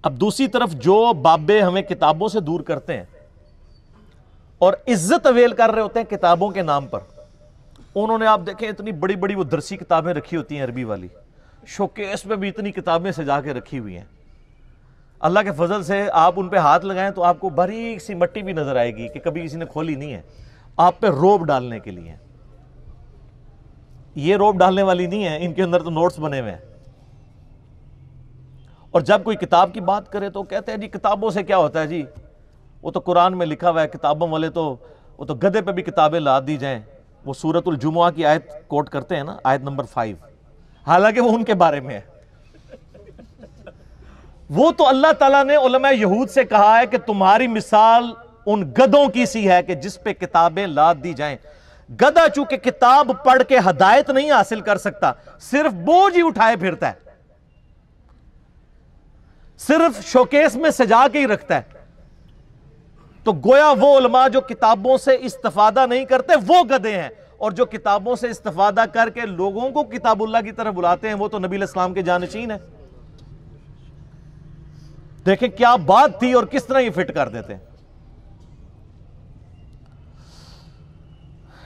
اب دوسری طرف جو بابے ہمیں کتابوں سے دور کرتے ہیں اور عزت اویل کر رہے ہوتے ہیں کتابوں کے نام پر، انہوں نے آپ دیکھیں اتنی بڑی بڑی وہ درسی کتابیں رکھی ہوتی ہیں عربی والی، شوکیس میں بھی اتنی کتابیں سجا کے رکھی ہوئی ہیں، اللہ کے فضل سے آپ ان پہ ہاتھ لگائیں تو آپ کو باریک سی مٹی بھی نظر آئے گی کہ کبھی کسی نے کھولی نہیں ہے، آپ پہ روب ڈالنے کے لیے. یہ روب ڈالنے والی نہیں ہے، ان کے اندر تو نوٹس بنے ہوئے ہیں. اور جب کوئی کتاب کی بات کرے تو کہتے ہیں جی کتابوں سے کیا ہوتا ہے جی، وہ تو قرآن میں لکھا ہوا ہے، کتابوں والے تو وہ تو گدھے پہ بھی کتابیں لا دی جائیں. وہ سورۃ الجمعہ کی آیت کوٹ کرتے ہیں نا، آیت نمبر 5، حالانکہ وہ ان کے بارے میں ہے. وہ تو اللہ تعالیٰ نے علماء یہود سے کہا ہے کہ تمہاری مثال ان گدھوں کی سی ہے کہ جس پہ کتابیں لاد دی جائیں. گدھا چونکہ کتاب پڑھ کے ہدایت نہیں حاصل کر سکتا، صرف بوجھ ہی اٹھائے پھرتا ہے، صرف شوکیس میں سجا کے ہی رکھتا ہے. تو گویا وہ علماء جو کتابوں سے استفادہ نہیں کرتے وہ گدھے ہیں، اور جو کتابوں سے استفادہ کر کے لوگوں کو کتاب اللہ کی طرف بلاتے ہیں وہ تو نبی علیہ السلام کے جانشین ہیں. دیکھیں کیا بات تھی اور کس طرح یہ فٹ کر دیتے ہیں.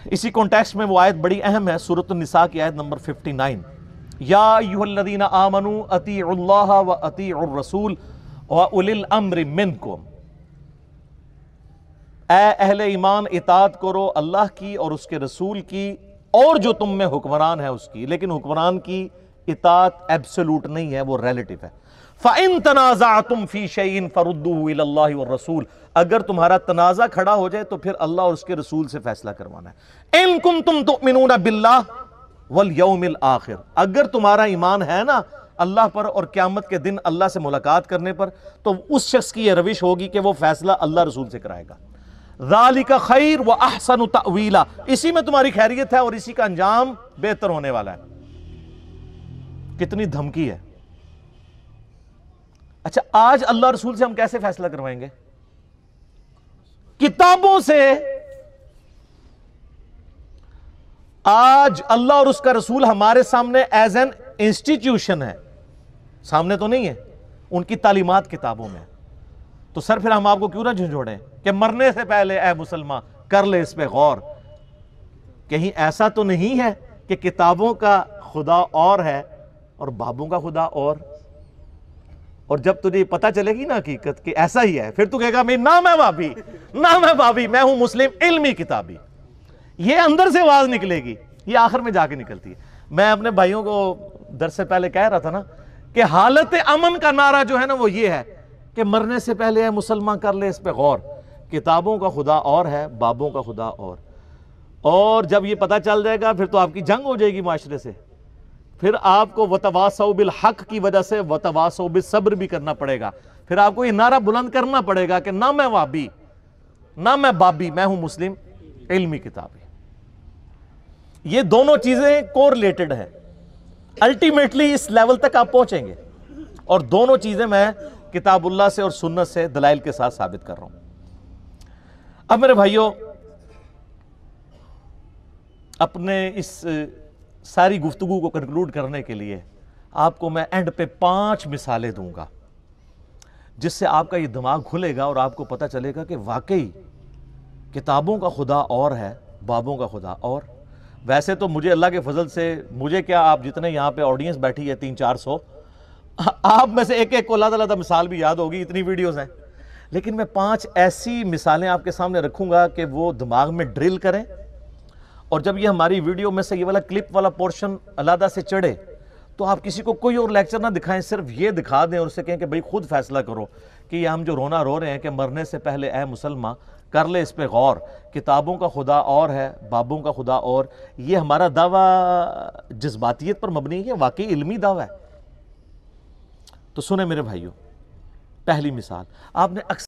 اسی کانٹیکسٹ میں وہ آیت بڑی اہم ہے، سورۃ النساء کی آیت نمبر 59، یا ایھا الذین آمنوا اطیعوا اللہ واطیعوا الرسول واولی الامر منکم. اے اہل ایمان اطاعت کرو اللہ کی اور اس کے رسول کی، اور جو تم میں حکمران ہے اس کی. لیکن حکمران کی اطاعت ایبسولوٹ نہیں ہے، وہ ریلیٹو ہے. فَإِن تَنَازَعْتُمْ فِي شَيْءٍ فَرُدُّوهُ إِلَى اللَّهِ وَالرَّسُولِ. اگر تمہارا تنازع کھڑا ہو جائے تو پھر اللہ اور اس کے رسول سے فیصلہ کروانا ہے. إِن كُنتُمْ تُؤْمِنُونَ بِاللَّهِ وَالْيَوْمِ الْآخِرِ. اگر تمہارا ایمان ہے نا اللہ پر اور قیامت کے دن اللہ سے ملاقات کرنے پر، تو اس شخص کی یہ روش ہوگی کہ وہ فیصلہ اللہ رسول سے کرائے گا. ذَلِكَ خَيْرٌ وَأَحْسَنُ تَأْوِيلًا. اسی میں تمہاری خیریت ہے اور اسی کا انجام بہتر ہونے والا ہے. کتنی دھمکی ہے. اچھا آج اللہ رسول سے ہم کیسے فیصلہ کروائیں گے؟ کتابوں سے. آج اللہ اور اس کا رسول ہمارے سامنے ایز این انسٹیٹیوشن ہے، سامنے تو نہیں ہے، ان کی تعلیمات کتابوں میں. تو سر پھر ہم آپ کو کیوں نہ جھنجھوڑیں کہ مرنے سے پہلے اے مسلمان کر لے اس پہ غور. کہیں ایسا تو نہیں ہے کہ کتابوں کا خدا اور ہے اور بابوں کا خدا اور جب تجھے پتہ چلے گی نا حقیقت کہ ایسا ہی ہے، پھر تو کہے گا نہ میں بابی، نہ میں بابی، میں ہوں مسلم علمی کتابی. یہ اندر سے آواز نکلے گی، یہ آخر میں جا کے نکلتی ہے. میں اپنے بھائیوں کو درس سے پہلے کہہ رہا تھا نا کہ حالت امن کا نعرہ جو ہے نا وہ یہ ہے کہ مرنے سے پہلے اے مسلمان کر لے اس پہ غور. کتابوں کا خدا اور ہے، بابوں کا خدا اور جب یہ پتہ چل جائے گا پھر تو آپ کی جنگ ہو جائے گی معاشرے سے. پھر آپ کو وَتَوَاصَوْا بِالْحَقِّ کی وجہ سے وَتَوَاصَوْا بِالصَّبْرِ بھی کرنا پڑے گا. پھر آپ کو یہ نعرہ بلند کرنا پڑے گا کہ نہ میں وابی، نہ میں بابی، میں ہوں مسلم علمی کتابی. یہ دونوں چیزیں کورلیٹڈ ہیں. الٹیمیٹلی اس لیول تک آپ پہنچیں گے، اور دونوں چیزیں میں کتاب اللہ سے اور سنت سے دلائل کے ساتھ ثابت کر رہا ہوں. اب میرے بھائیوں، اپنے اس ساری گفتگو کو کنکلوڈ کرنے کے لیے آپ کو میں اینڈ پہ 5 مثالیں دوں گا جس سے آپ کا یہ دماغ کھلے گا اور آپ کو پتہ چلے گا کہ واقعی کتابوں کا خدا اور ہے، بابوں کا خدا اور. ویسے تو مجھے اللہ کے فضل سے، مجھے کیا آپ جتنے یہاں پہ آڈینس بیٹھی ہے 300-400، آپ میں سے ایک کو اللہ مثال بھی یاد ہوگی، اتنی ویڈیوز ہیں. لیکن میں 5 ایسی مثالیں آپ کے سامنے رکھوں گا کہ وہ دماغ میں ڈرل کریں، اور جب یہ ہماری ویڈیو میں سے یہ والا کلپ والا پورشن علیحدہ سے چڑھے تو آپ کسی کو کوئی اور لیکچر نہ دکھائیں، صرف یہ دکھا دیں اور اسے کہیں کہ بھئی خود فیصلہ کرو کہ یہ ہم جو رونا رو رہے ہیں کہ مرنے سے پہلے اے مسلمان کر لے اس پہ غور. کتابوں کا خدا اور ہے، بابوں کا خدا اور. یہ ہمارا دعویٰ جذباتیت پر مبنی ہے، واقعی علمی دعویٰ ہے. تو سنیں میرے بھائیوں، پہلی مثال آپ نے اکثر